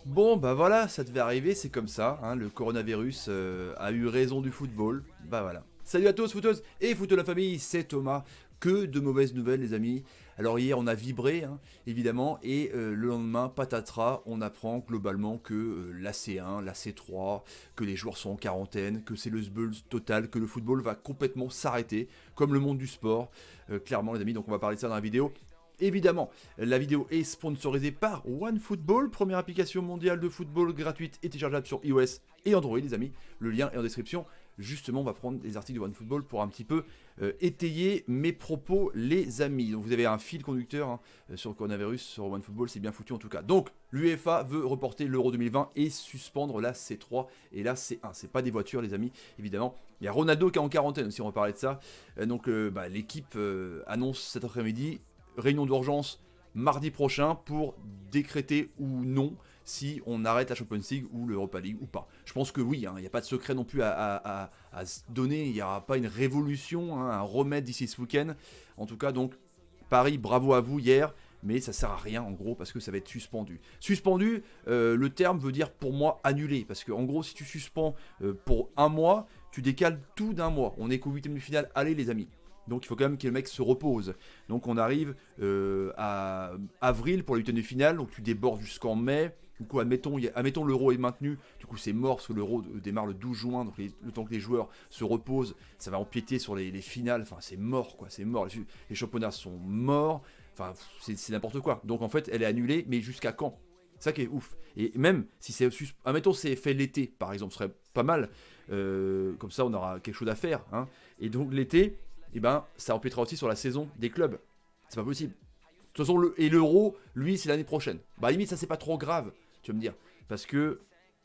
Bon, bah voilà, ça devait arriver, c'est comme ça, hein, le coronavirus a eu raison du football, bah voilà. Salut à tous, footeuses et footeux la famille, c'est Thomas. Que de mauvaises nouvelles, les amis. Alors hier, on a vibré, hein, évidemment, et le lendemain, patatras, on apprend globalement que la C1, la C3, que les joueurs sont en quarantaine, que c'est le sbulls total, que le football va complètement s'arrêter, comme le monde du sport, clairement, les amis. Donc on va parler de ça dans la vidéo. Évidemment, la vidéo est sponsorisée par OneFootball, première application mondiale de football gratuite et téléchargeable sur iOS et Android, les amis. Le lien est en description. Justement, on va prendre des articles de OneFootball pour un petit peu étayer mes propos, les amis. Donc, vous avez un fil conducteur hein, sur le coronavirus, sur OneFootball, c'est bien foutu en tout cas. Donc, l'UEFA veut reporter l'Euro 2020 et suspendre la C3 et la C1. C'est pas des voitures, les amis, évidemment. Il y a Ronaldo qui est en quarantaine aussi, on va parler de ça. Donc, l'équipe annonce cet après-midi réunion d'urgence mardi prochain pour décréter ou non si on arrête la Champions League ou l'Europa League ou pas. Je pense que oui, il n'y a pas de secret non plus à se donner, il n'y aura pas une révolution, hein, un remède d'ici ce week-end. En tout cas, donc, Paris, bravo à vous hier, mais ça sert à rien en gros parce que ça va être suspendu. Suspendu, le terme veut dire pour moi annulé, parce que en gros si tu suspends pour un mois, tu décales tout d'un mois. On est qu'au 8e de finale, allez les amis. Donc il faut quand même que le mec se repose. Donc on arrive à avril pour la 8e de finale, donc tu débordes jusqu'en mai. Du coup, admettons l'euro est maintenu, du coup c'est mort parce que l'euro démarre le 12 juin, donc le temps que les joueurs se reposent, ça va empiéter sur les finales, enfin c'est mort quoi, c'est mort, les championnats sont morts, enfin c'est n'importe quoi. Donc en fait elle est annulée, mais jusqu'à quand? C'est ça qui est ouf. Et même si c'est, admettons c'est fait l'été par exemple, ce serait pas mal, comme ça on aura quelque chose à faire, hein. Et donc l'été, eh ben, ça empiétera aussi sur la saison des clubs. C'est pas possible. De toute façon, l'euro, lui, c'est l'année prochaine. Bah, à la limite, ça, c'est pas trop grave, tu vas me dire. Parce que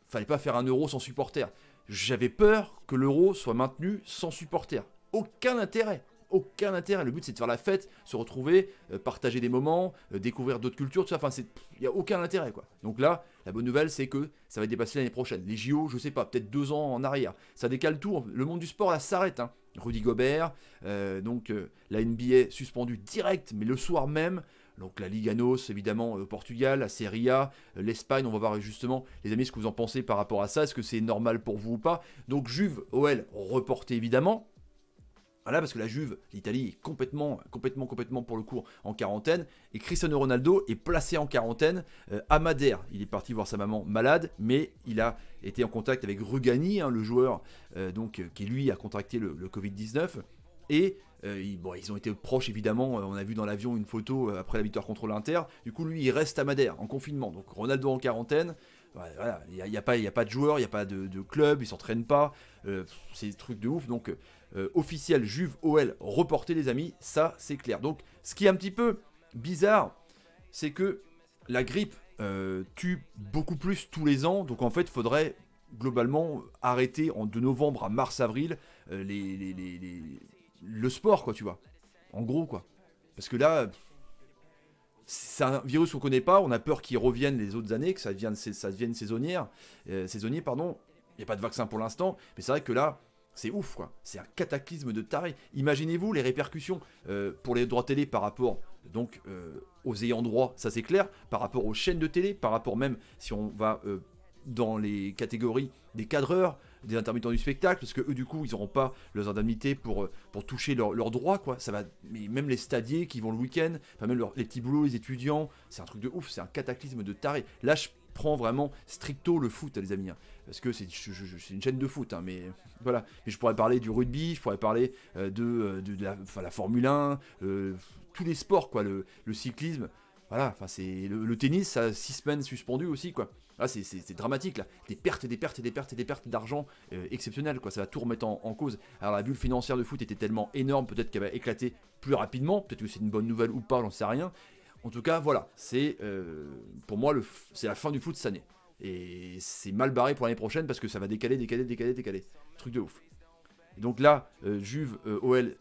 fallait pas faire un euro sans supporters. J'avais peur que l'euro soit maintenu sans supporters. Aucun intérêt. Aucun intérêt. Le but, c'est de faire la fête, se retrouver, partager des moments, découvrir d'autres cultures, tout ça. Enfin, il n'y a aucun intérêt, quoi. Donc là, la bonne nouvelle, c'est que ça va être dépassé l'année prochaine. Les JO, je sais pas, peut-être 2 ans en arrière. Ça décale tout. Le monde du sport, là, s'arrête, hein. Rudy Gobert, la NBA suspendue direct, mais le soir même. Donc la Liga NOS, évidemment, au Portugal, la Serie A, l'Espagne, on va voir justement, les amis, ce que vous en pensez par rapport à ça. Est-ce que c'est normal pour vous ou pas? Donc Juve, OL, reporté évidemment. Voilà, parce que la Juve, l'Italie est complètement pour le coup en quarantaine. Et Cristiano Ronaldo est placé en quarantaine à Madère. Il est parti voir sa maman malade, mais il a été en contact avec Rugani, hein, le joueur qui lui a contracté le Covid-19. Et ils ont été proches évidemment. On a vu dans l'avion une photo après la victoire contre l'Inter. Du coup, lui, il reste à Madère en confinement. Donc Ronaldo en quarantaine. Voilà, il n'y a pas de joueurs, il n'y a pas de club, ils s'entraînent pas. C'est des trucs de ouf. Donc officiel Juve OL reporté les amis, ça c'est clair. Donc ce qui est un petit peu bizarre, c'est que la grippe tue beaucoup plus tous les ans. Donc en fait, il faudrait globalement arrêter de novembre à mars-avril le sport, quoi, tu vois. En gros, quoi. Parce que là, c'est un virus qu'on connaît pas, on a peur qu'il revienne les autres années, que ça devienne saisonnier, pardon. Il n'y a pas de vaccin pour l'instant, mais c'est vrai que là, c'est ouf, quoi. C'est un cataclysme de taré. Imaginez-vous les répercussions pour les droits télé par rapport donc aux ayants droit, ça c'est clair, par rapport aux chaînes de télé, par rapport même si on va dans les catégories des cadreurs, des intermittents du spectacle, parce que eux du coup ils n'auront pas leurs indemnités pour toucher leurs droits, quoi. Ça va, mais même les stadiers qui vont le week-end, enfin même les petits boulots, les étudiants, c'est un truc de ouf, c'est un cataclysme de taré. Là je prends vraiment stricto le foot, les amis, hein, parce que c'est une chaîne de foot, hein, mais voilà. Mais je pourrais parler du rugby, je pourrais parler de la Formule 1, tous les sports, quoi, le cyclisme. Voilà, enfin c'est le tennis, ça a 6 semaines suspendu aussi, quoi. Là c'est dramatique là, des pertes et des pertes et des pertes et des pertes d'argent exceptionnelles, quoi. Ça va tout remettre en cause. Alors la bulle financière de foot était tellement énorme, peut-être qu'elle va éclater plus rapidement, peut-être que c'est une bonne nouvelle ou pas, j'en sais rien. En tout cas voilà, c'est pour moi c'est la fin du foot cette année. Et c'est mal barré pour l'année prochaine parce que ça va décaler. Truc de ouf. Et donc là, Juve, OL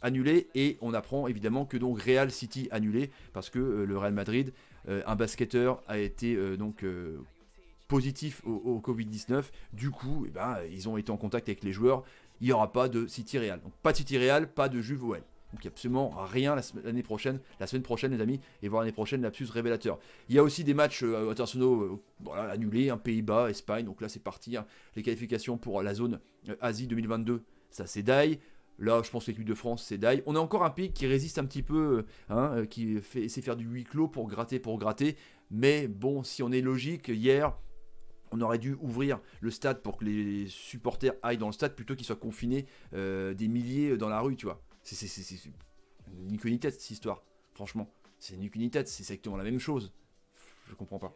annulé, et on apprend évidemment que donc Real City annulé parce que le Real Madrid, un basketteur a été positif au Covid-19. Du coup, ils ont été en contact avec les joueurs. Il n'y aura pas de City Real. Donc pas de City Real, pas de Juve OL. Donc il n'y a absolument rien l'année prochaine, la semaine prochaine les amis, et voire l'année prochaine, lapsus révélateur. Il y a aussi des matchs internationaux voilà, annulés, Pays-Bas, Espagne, donc là c'est parti, hein. Les qualifications pour la zone Asie 2022, ça c'est die. Là, je pense que l'équipe de France, c'est die. On a encore un pays qui résiste un petit peu, qui essaie de faire du huis clos pour gratter. Mais bon, si on est logique, hier, on aurait dû ouvrir le stade pour que les supporters aillent dans le stade plutôt qu'ils soient confinés des milliers dans la rue, tu vois. C'est ni queue ni tête cette histoire, franchement. C'est ni queue ni tête, c'est exactement la même chose. Je comprends pas.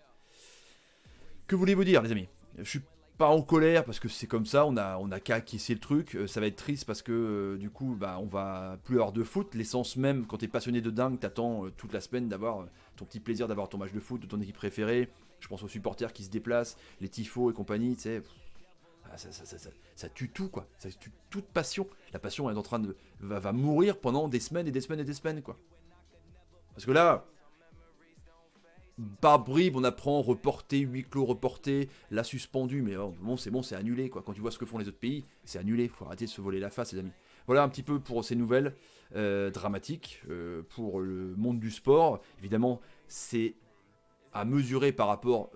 Que voulez-vous dire, les amis? Je suis pas en colère parce que c'est comme ça, on a qu'à acquiescer le truc. Ça va être triste parce que du coup, bah, on va plus avoir de foot. L'essence même, quand t'es passionné de dingue, t'attends toute la semaine d'avoir ton petit plaisir d'avoir ton match de foot de ton équipe préférée. Je pense aux supporters qui se déplacent, les tifos et compagnie, tu sais. Ça tue tout, quoi. Ça tue toute passion. La passion elle est en train de va mourir pendant des semaines et des semaines et des semaines, quoi. Parce que là, par bribes, on apprend reporté, huis clos reporté, là suspendu, mais bon, c'est annulé, quoi. Quand tu vois ce que font les autres pays, c'est annulé. Faut arrêter de se voler la face, les amis. Voilà un petit peu pour ces nouvelles dramatiques pour le monde du sport. Évidemment, c'est à mesurer par rapport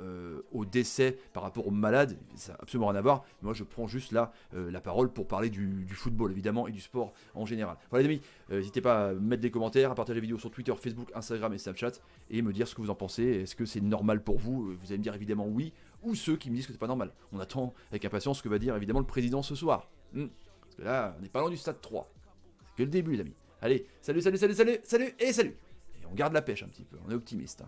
aux décès, par rapport aux malades, ça n'a absolument rien à voir. Moi, je prends juste là la parole pour parler du football, évidemment, et du sport en général. Voilà, les amis, n'hésitez pas à mettre des commentaires, à partager la vidéo sur Twitter, Facebook, Instagram et Snapchat, et me dire ce que vous en pensez. Est-ce que c'est normal pour vous? Vous allez me dire évidemment oui, ou ceux qui me disent que c'est pas normal. On attend avec impatience ce que va dire évidemment le président ce soir. Parce que là, on n'est pas loin du stade 3. C'est que le début, les amis. Allez, salut, et salut! Et on garde la pêche un petit peu, on est optimiste.